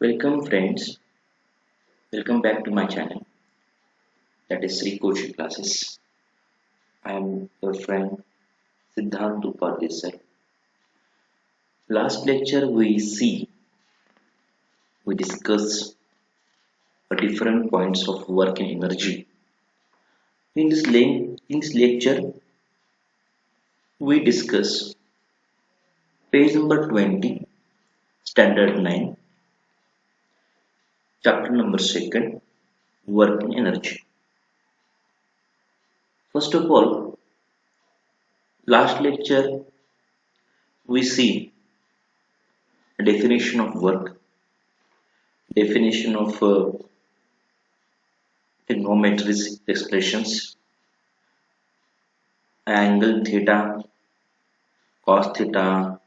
Welcome friends, welcome back to my channel, that is Shree Coaching classes. I am your friend Siddhant Upadhye Sir. Last lecture we discussed different points of work and energy. In this lecture we discuss page number 20, standard 9, chapter number 2, work and energy. First of all, last lecture we see a definition of work, definition of trigonometric expressions, angle theta, cos theta,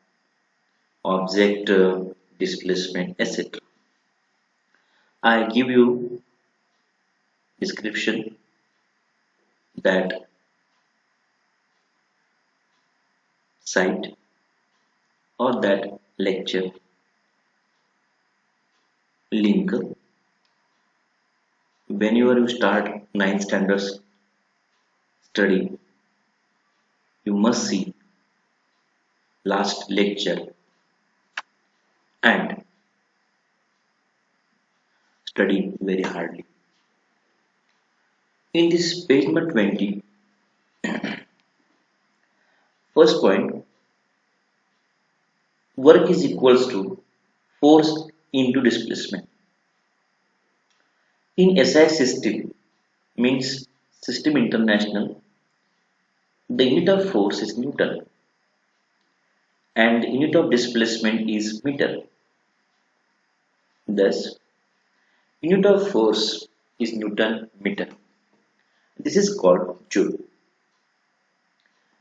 object displacement, etc. I give you description that site or that lecture link. Whenever you start 9th standard study, you must see last lecture and study very hardly. In this page number 20, first point, work is equals to force into displacement. In SI system, means System International, the unit of force is Newton and unit of displacement is meter. Thus, unit of force is Newton meter. This is called joule.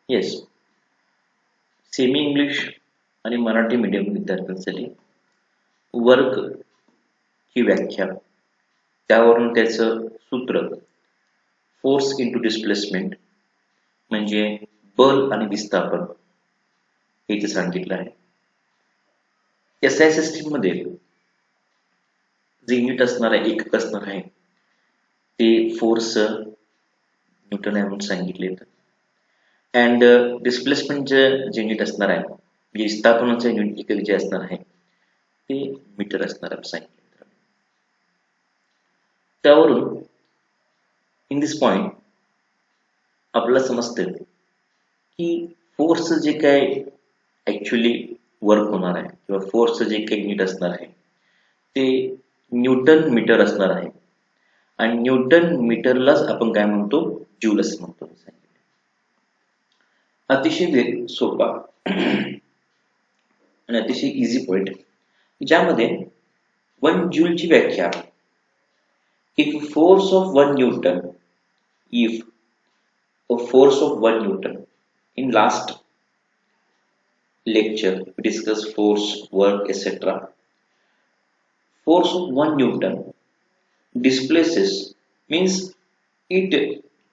Yes, semi English आणि Marathi medium विद्यार्थ्यांसाठी work ची व्याख्या, त्यावरून त्याचं सूत्र force into displacement म्हणजे बल आणि विस्थापन हे इथे सांगितलं आहे. एसआय सिस्टीम मध्ये जे युनिट असणार आहे, एकक असणार आहे, ते फोर्स न्यूटन आहे म्हणून सांगितले. अँड डिस्प्लेसमेंट जे युनिट असणार आहे, विस्थापनाचे युनिट एकक जे असणार आहे ते मीटर असणार आहे सांगितले. त्यावरून इन दिस पॉइंट आपल्याला समजतं की फोर्स जे काय ऍक्च्युअली वर्क होणार आहे किंवा फोर्स जे काही युनिट असणार आहे ते न्यूटन मीटर असणार आहे आणि न्यूटन मीटरलाच आपण काय म्हणतो, जूल असं म्हणतो. अतिशय सोपा आणि अतिशय इझी पॉइंट, ज्यामध्ये 1 जूलची व्याख्या, if force of 1 Newton, if a force of 1 Newton, in last lecture we discussed force, work, etc. Force of 1 Newton displaces means it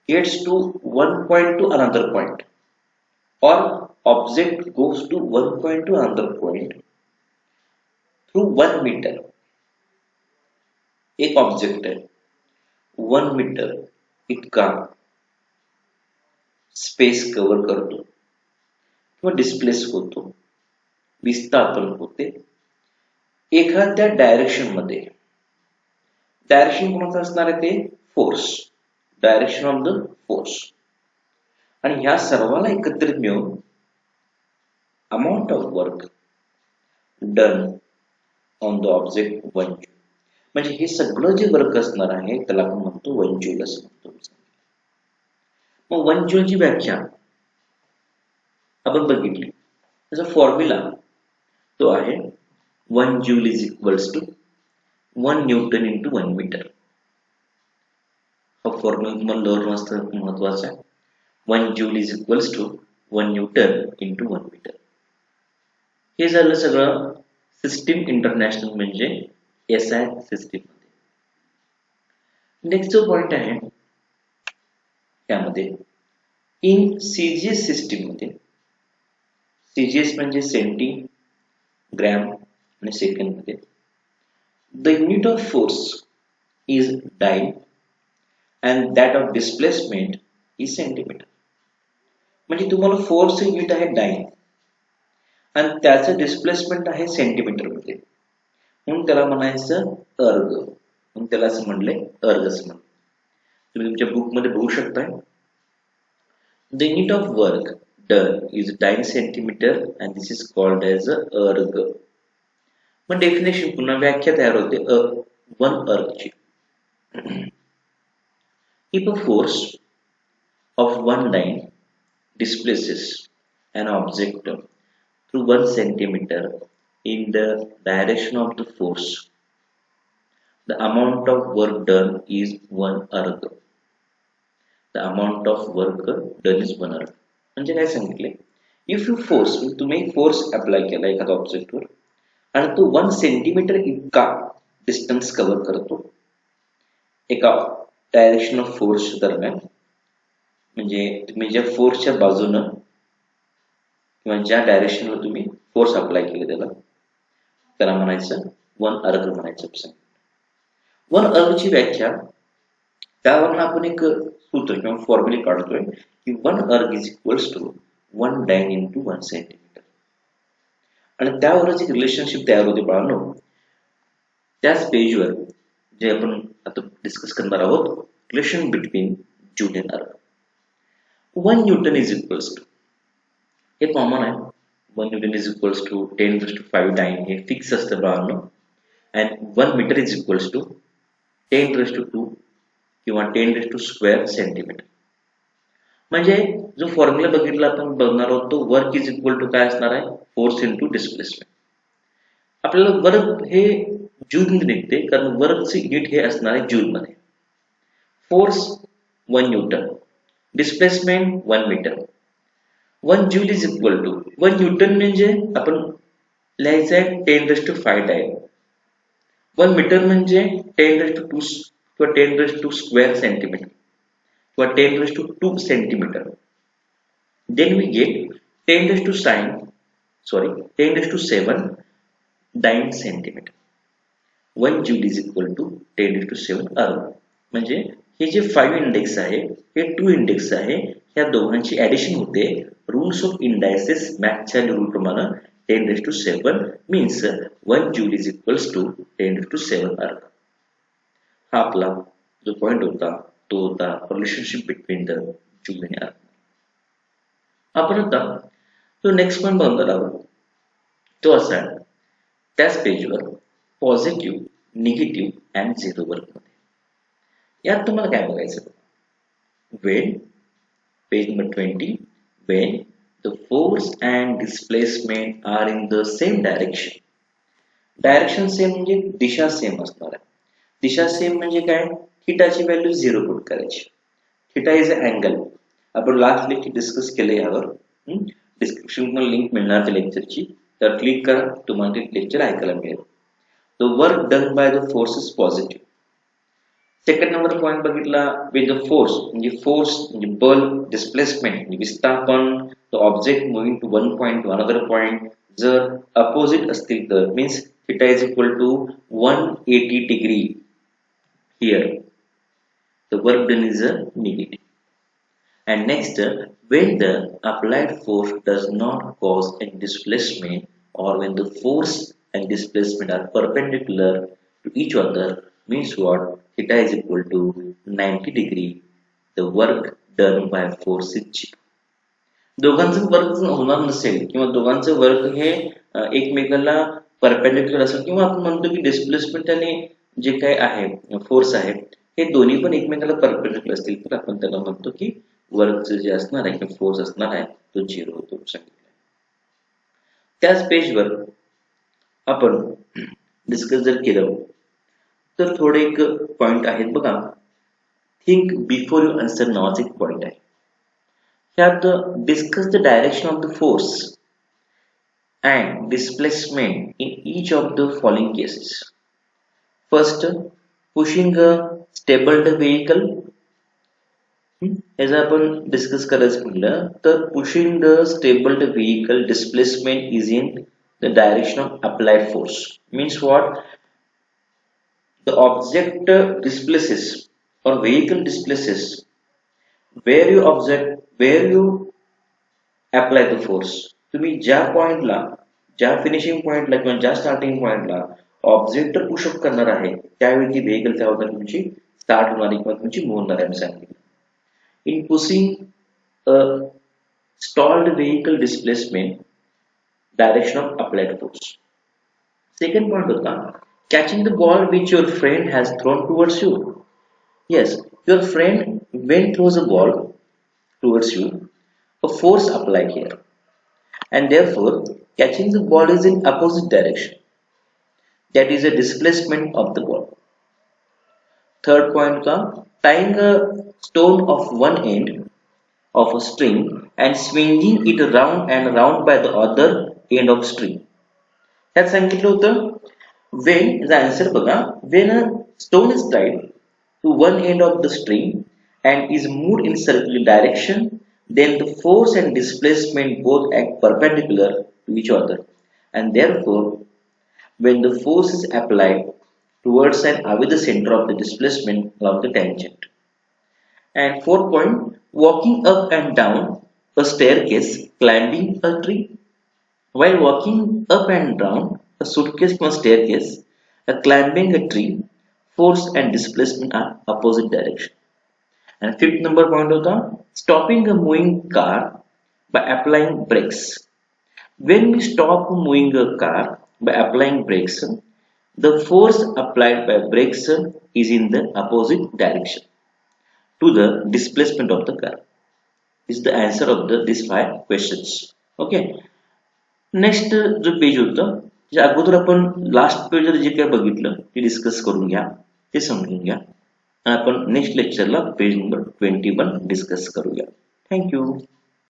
gets to one point to another point, or object goes to one point to another point through 1 meter. एक object आहे 1 metre इतका space cover करतो किंवा displace होतो, विस्थापन होते एखाद्या direction मध्ये. डायरेक्शन कोणाचं असणार आहे, ते force, direction of the force. आणि ह्या सर्वाला एकत्रित मिळून amount of work done on the object 1 joule, म्हणजे हे सगळं जे वर्क असणार आहे त्याला आपण म्हणतो 1 जूल असं म्हणतो. मग 1 जूलची व्याख्या आपण बघितली. त्याचा फॉर्म्युला तो आहे 1 joule is equals to 1 newton into 1 metre. हा फॉर्म्युला तुम्हाला लर्न असणं महत्वाचा आहे. 1 joule is equals to 1 newton into 1 metre. हे झालं सगळं सिस्टीम इंटरनॅशनल म्हणजे एसआय सिस्टीम मध्ये. नेक्स्ट जो पॉइंट आहे त्यामध्ये इन सीजीएस सिस्टीम मध्ये, सीजीएस म्हणजे सेंटी, ग्रॅम आणि सेकंड मध्ये, The unit of force is dyne and that of displacement is centimeter. म्हणजे तुम्हाला फोर्स युनिट आहे डाइन आणि त्याचं डिस्प्लेसमेंट आहे सेंटीमीटर मध्ये, म्हणून त्याला म्हणायचं अर्ग, म्हणून त्याला असं म्हणले अर्ग असं म्हणलं. तुम्ही तुमच्या बुक मध्ये बघू शकताय. The unit of work done is dyne centimetre and this is called as erg. मग डेफिनेशन पुन्हा व्याख्या तयार होते वन अर्गची. If a force of one dyne displaces an object through 1 centimeter in the direction of the force, the amount of work done is 1 erg. The amount of work done is 1 erg. म्हणजे काय सांगितले, if you force, तुम्ही force apply केला एखाद्या ऑब्जेक्टवर आणि तो 1 centimetre इतका distance cover करतो एका डायरेक्शन ऑफ फोर्स दरम्यान, म्हणजे तुम्ही ज्या फोर्सच्या बाजूनं किंवा ज्या डायरेक्शनला तुम्ही फोर्स अप्लाय केले त्याला म्हणायचं 1 अर्ग म्हणायचं. 1 अर्गची व्याख्या त्यावरून आपण एक सूत्र किंवा फॉर्म्युला काढतोय की 1 erg is equals to 1 dyne into 1 centimetre. आणि त्यावरच एक रिलेशनशिप तयार होते बाळांनो. त्याच पेजवर जे आपण आता डिस्कस करणार आहोत, रिलेशन बिटवीन जूल अँड अर्ग. 1 Newton is equals to, हे कॉमन आहे, 1 Newton is equals to 10⁵ dyne, हे फिक्स असतं बाळांनो. and 1 meter is equals to 10⁵2 किंवा 10⁻² सेंटीमीटर. म्हणजे जो फॉर्म्युला बघितला आपण बघणार आहोत तो वर्क इज इक्वल टू काय असणार आहे, फोर्स इंटू डिस्प्लेसमेंट. आपल्याला वर्क हे जूल मध्ये निघते कारण वर्कचे युनिट हे असणार आहे जूल मध्ये. Force 1 newton, displacement 1 metre. 1 joule is equal to 1 newton म्हणजे आपण लिहायचं आहे 10⁵ डाइन. 1 मीटर म्हणजे 10⁻² किंवा 10⁻² सेंटीमीटर किंवा 10⁻² centimetre. Then we get 10⁻7 dyne centimetre. 1 joule is equal to 10⁻7 erg. म्हणजे हे जे 5 इंडेक्स आहे हे 2 इंडेक्स आहे, ह्या दोघांची ऍडिशन होते. रूल्स ऑफ इंडायसेस मॅथच्या रूल प्रमाणे 10⁻7 means 1 joule is equals to 10⁻7 erg. हा आपला जो पॉइंट होता तो होता रिलेशनशिप बिटवीन द जूल आणि अर्ग. आपण आता जो नेक्स्ट पॉइंट बघणार आहोत तो असा आहे, त्याच पेजवर positive, negative and zero work मध्ये. यात तुम्हाला काय बघायचं, when, page number 20, when the force and displacement are in the same direction. Direction same म्हणजे दिशा सेम असणार आहे. दिशा सेम म्हणजे काय, थिटाची व्हॅल्यू 0 पुट करायची. Theta is a angle. आपण लास्ट लेक्चर डिस्कस केले यावर, डिस्क्रिप्शन मध्ये लिंक मिळणार त्या लेक्चरची, तर क्लिक करा, तुम्हाला ते लेक्चर ऐकायला मिळेल. The work done by the force is positive. Second number point बघितला, विथ द फोर्स म्हणजे फोर्स म्हणजे बल, डिस्प्लेसमेंट म्हणजे विस्थापन, the object moving to one point to another point जर अपोजिट असतील तर means theta is equal to 180 degree. Here the work done is a negative. And next, when the applied force does not cause any displacement or when the force and displacement are perpendicular to each other, means what, theta is equal to 90 degree, the work done by force is 0. दोघांचं work होणार नसेल किंवा दोघांचं work हे एकमेकाला perpendicular असेल किंवा आपण म्हणतो की डिस्प्लेसमेंट आणि जे काय आहे फोर्स आहे हे दोन्ही पण एकमेकाला परपेंडिक्युलर असतील तर आपण त्याला म्हणतो की वर्कचं जे असणार आहे किंवा फोर्स असणार आहे तो 0 होतो सांगितलं. त्याच पेजवर आपण डिस्कस जर केलं तर थोडे एक पॉइंट आहेत बघा. थिंक बिफोर यू आन्सर नावाचा एक पॉइंट आहे. ह्यात discuss the direction of the force and displacement in each of the following cases. First, pushing a stabled vehicle. याचा आपण डिस्कस करायचं म्हटलं तर pushing the stabled vehicle displacement is in the direction of applied force. Means what, the object displaces or vehicle displaces where you apply the force. तुम्ही ज्या पॉइंटला ज्या finishing पॉइंटला किंवा ज्या स्टार्टिंग पॉइंटला ऑब्जेक्ट पुशअप करणार आहे त्यावेळी ती व्हेकल काय होणार तुमची स्टार्ट होणार किंवा तुमची मूव्ह होणार आहे सांगितलं. In pushing a stalled vehicle displacement direction of applied force. Second point होता catching the ball which your friend has thrown towards you. Yes, your friend when throws a ball towards you, a force applied here, and therefore catching the ball is in opposite direction. That is a displacement of the ball. Third point का tying a stone of one end of a string and swinging it round and round by the other end of string. त्यात सांगितलं होतं when the answer बघा when a stone is tied to one end of the string and is moved in circular direction, then the force and displacement both act perpendicular to each other, and therefore when the force is applied towards and away the center of the displacement along the tangent. And fourth point, walking up and down a staircase, climbing a tree. While walking up and down a suitcase or staircase, climbing a tree, force and displacement are opposite direction. And fifth number point of the stopping a moving car by applying brakes. When we stop moving a car by applying brakes, the force applied by brakes is in the opposite direction to the displacement of the car. Is the answer of these 5 questions. Okay. Next जो page होतं जे अगोदर आपण last पेजवर जे काय बघितलं ते discuss करून घ्या, ते समजून घ्या. आपण नेक्स्ट लेक्चरला पेज नंबर 21 डिस्कस करूया. थँक्यू.